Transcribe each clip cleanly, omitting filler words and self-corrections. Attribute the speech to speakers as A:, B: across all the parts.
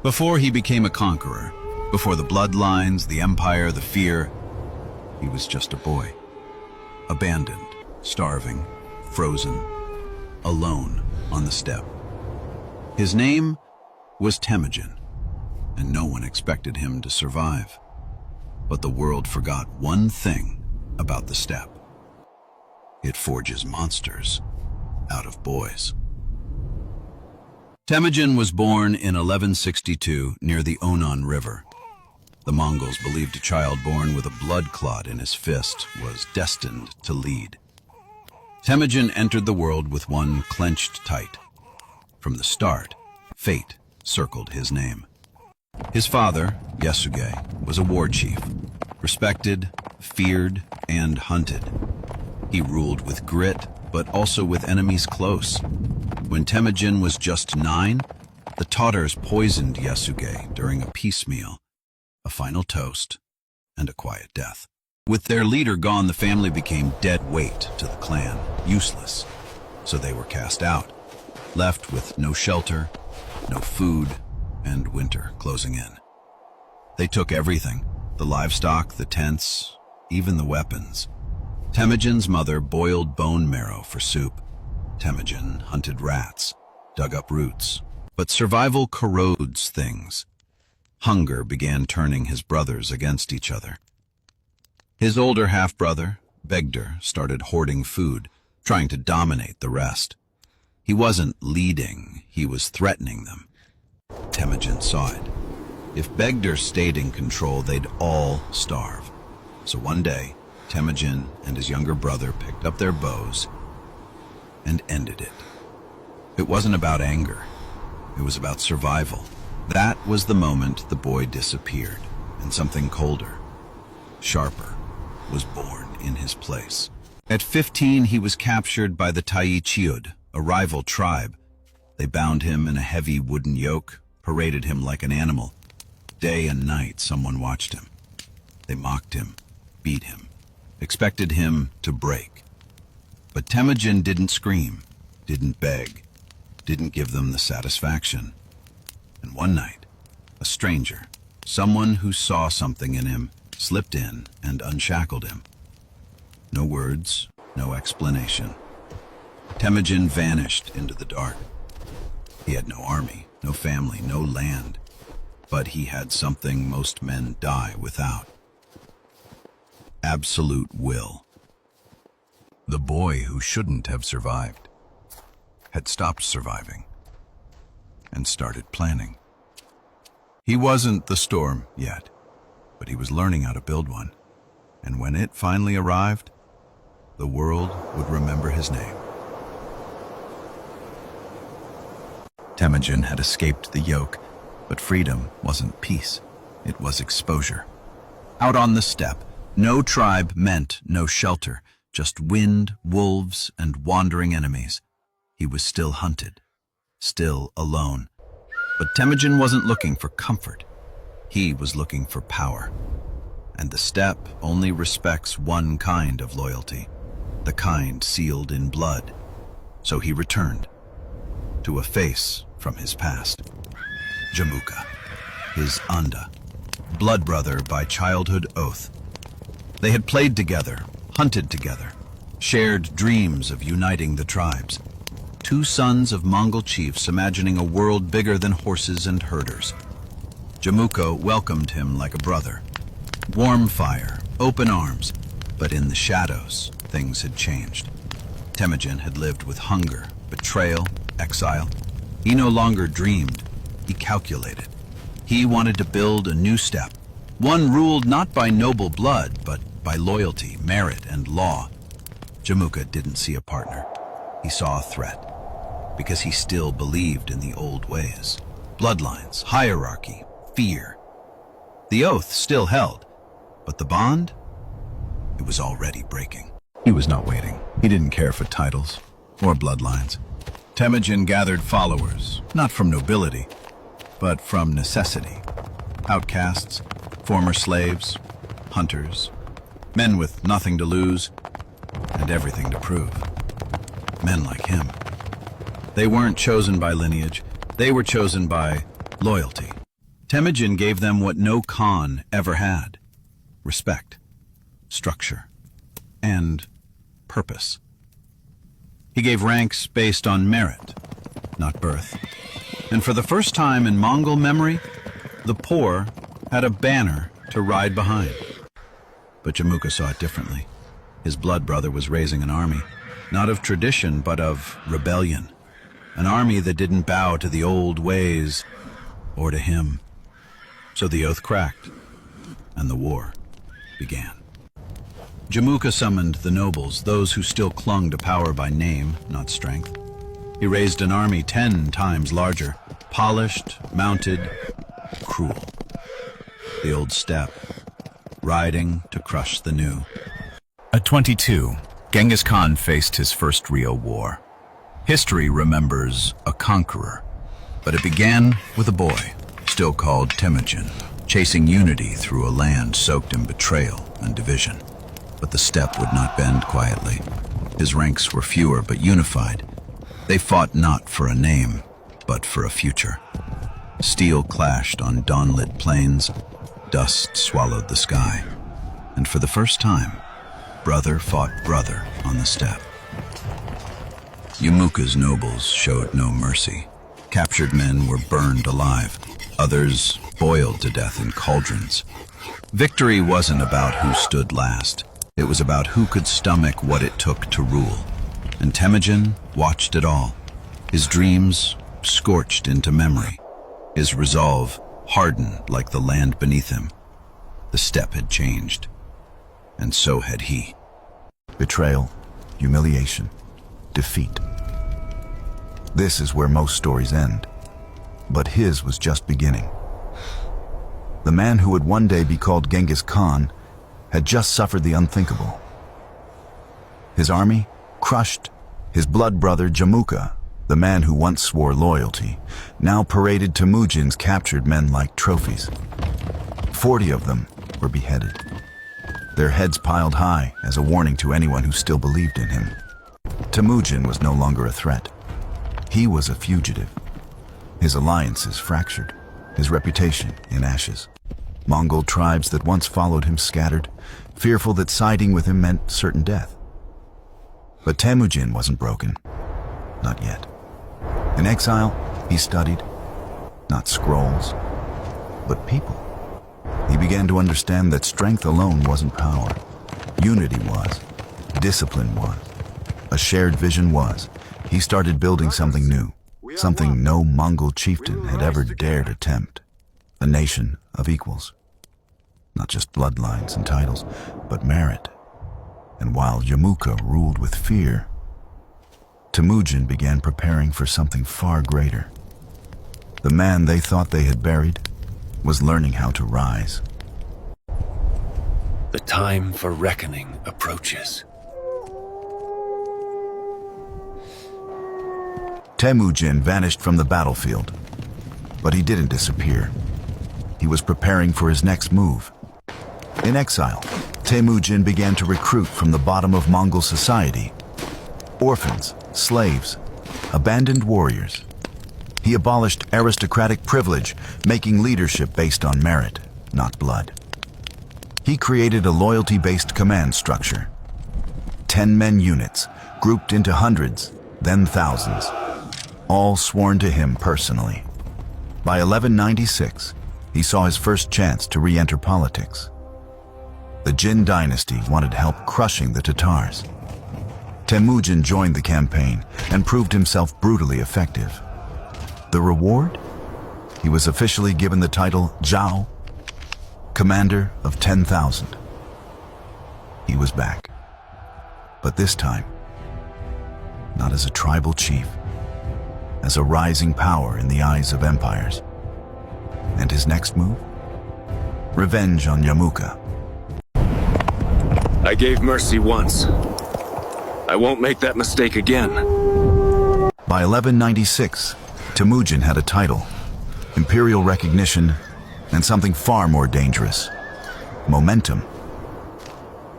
A: Before he became a conqueror, before the bloodlines, the empire, the fear, he was just a boy. Abandoned, starving, frozen, alone on the steppe. His name was Temujin, and no one expected him to survive. But the world forgot one thing about the steppe. It forges monsters out of boys. Temujin was born in 1162 near the Onon River. The Mongols believed a child born with a blood clot in his fist was destined to lead. Temujin entered the world with one clenched tight. From the start, fate circled his name. His father, Yasuge, was a war chief, respected, feared, and hunted. He ruled with grit, but also with enemies close. When Temujin was just 9, the Tatars poisoned Yasuge during a peace meal, a final toast, and a quiet death. With their leader gone, the family became dead weight to the clan, useless. So they were cast out, left with no shelter, no food, and winter closing in. They took everything, the livestock, the tents, even the weapons. Temujin's mother boiled bone marrow for soup. Temujin hunted rats, dug up roots. But survival corrodes things. Hunger began turning his brothers against each other. His older half-brother, Begder, started hoarding food, trying to dominate the rest. He wasn't leading, he was threatening them. Temujin saw it. If Begder stayed in control, they'd all starve. So one day, Temujin and his younger brother picked up their bows and ended it. It wasn't about anger. It was about survival. That was the moment the boy disappeared, and something colder, sharper, was born in his place. At 15, he was captured by the Tai Chiud, a rival tribe. They bound him in a heavy wooden yoke, paraded him like an animal. Day and night, someone watched him. They mocked him, beat him, expected him to break. But Temujin didn't scream, didn't beg, didn't give them the satisfaction. And one night, a stranger, someone who saw something in him, slipped in and unshackled him. No words, no explanation. Temujin vanished into the dark. He had no army, no family, no land, but he had something most men die without. Absolute will. The boy who shouldn't have survived had stopped surviving and started planning. He wasn't the storm yet, but he was learning how to build one. And when it finally arrived, the world would remember his name. Temujin had escaped the yoke, but freedom wasn't peace. It was exposure. Out on the steppe, no tribe meant no shelter, just wind, wolves, and wandering enemies. He was still hunted, still alone. But Temujin wasn't looking for comfort. He was looking for power. And the steppe only respects one kind of loyalty, the kind sealed in blood. So he returned to a face from his past. Jamuka, his Anda, blood brother by childhood oath. They had played together, hunted together, shared dreams of uniting the tribes. Two sons of Mongol chiefs imagining a world bigger than horses and herders. Jamuka welcomed him like a brother. Warm fire, open arms, but in the shadows, things had changed. Temujin had lived with hunger, betrayal, exile. He no longer dreamed, he calculated. He wanted to build a new steppe, one ruled not by noble blood, but by loyalty, merit, and law. Jamuka didn't see a partner. He saw a threat, because he still believed in the old ways. Bloodlines, hierarchy, fear. The oath still held, but the bond, it was already breaking. He was not waiting. He didn't care for titles or bloodlines. Temujin gathered followers, not from nobility, but from necessity. Outcasts, former slaves, hunters, men with nothing to lose and everything to prove. Men like him. They weren't chosen by lineage, they were chosen by loyalty. Temujin gave them what no Khan ever had: respect, structure, and purpose. He gave ranks based on merit, not birth. And for the first time in Mongol memory, the poor had a banner to ride behind. But Jamuka saw it differently. His blood brother was raising an army, not of tradition, but of rebellion. An army that didn't bow to the old ways or to him. So the oath cracked, and the war began. Jamuka summoned the nobles, those who still clung to power by name, not strength. He raised an army 10 times larger, polished, mounted, cruel. The old steppe, riding to crush the new.
B: At 22, Genghis Khan faced his first real war. History remembers a conqueror, but it began with a boy, still called Temujin, chasing unity through a land soaked in betrayal and division. But the steppe would not bend quietly. His ranks were fewer but unified. They fought not for a name, but for a future. Steel clashed on dawn-lit plains, dust swallowed the sky, and for the first time, brother fought brother on the steppe. Jamuka's nobles showed no mercy. Captured men were burned alive, others boiled to death in cauldrons. Victory wasn't about who stood last. It was about who could stomach what it took to rule. And Temujin watched it all. His dreams scorched into memory. His resolve hardened like the land beneath him. The steppe had changed, and so had he.
C: Betrayal, humiliation, defeat. This is where most stories end, but his was just beginning. The man who would one day be called Genghis Khan had just suffered the unthinkable. His army crushed. His blood brother Jamuka, the man who once swore loyalty, now paraded Temujin's captured men like trophies. 40 of them were beheaded, their heads piled high as a warning to anyone who still believed in him. Temujin was no longer a threat. He was a fugitive. His alliances fractured, his reputation in ashes. Mongol tribes that once followed him scattered, fearful that siding with him meant certain death. But Temujin wasn't broken. Not yet. In exile, he studied, not scrolls, but people. He began to understand that strength alone wasn't power. Unity was. Discipline was. A shared vision was. He started building something new, something no Mongol chieftain had ever dared attempt. A nation of equals. Not just bloodlines and titles, but merit. And while Jamuka ruled with fear, Temujin began preparing for something far greater. The man they thought they had buried was learning how to rise.
D: The time for reckoning approaches.
C: Temujin vanished from the battlefield, but he didn't disappear. He was preparing for his next move. In exile, Temujin began to recruit from the bottom of Mongol society. Orphans, slaves, abandoned warriors. He abolished aristocratic privilege, making leadership based on merit, not blood. He created a loyalty-based command structure. 10-men units, grouped into hundreds, then thousands, all sworn to him personally. By 1196, he saw his first chance to re-enter politics. The Jin dynasty wanted help crushing the Tatars. Temujin joined the campaign and proved himself brutally effective. The reward? He was officially given the title Zhao, commander of 10,000. He was back. But this time, not as a tribal chief, as a rising power in the eyes of empires. And his next move? Revenge on Jamuka.
D: I gave mercy once. I won't make that mistake again.
C: By 1196, Temujin had a title, imperial recognition, and something far more dangerous: momentum.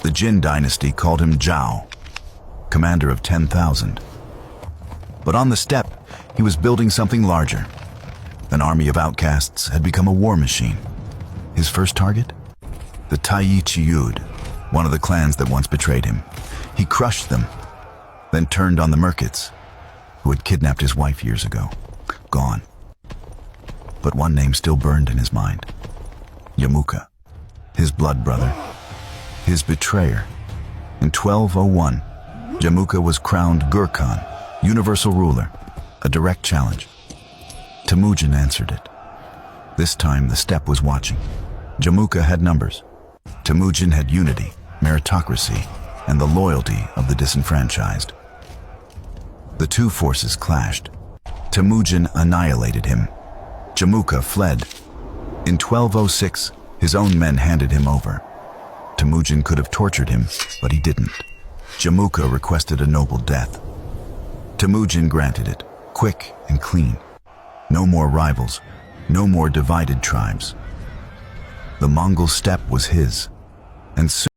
C: The Jin dynasty called him Zhao, commander of 10,000. But on the steppe, he was building something larger. An army of outcasts had become a war machine. His first target? The Taiyi Chiyud, one of the clans that once betrayed him. He crushed them, then turned on the Merkits, who had kidnapped his wife years ago. Gone. But one name still burned in his mind. Yamuka, his blood brother, his betrayer. In 1201, Yamuka was crowned Gur-Khan, universal ruler, a direct challenge. Temujin answered it. This time the steppe was watching. Yamuka had numbers. Temujin had unity, meritocracy, and the loyalty of the disenfranchised. The two forces clashed. Temujin annihilated him. Yamuka fled. In 1206, his own men handed him over. Temujin could have tortured him, but he didn't. Yamuka requested a noble death. Temujin granted it, quick and clean. No more rivals, no more divided tribes. The Mongol steppe was his, and soon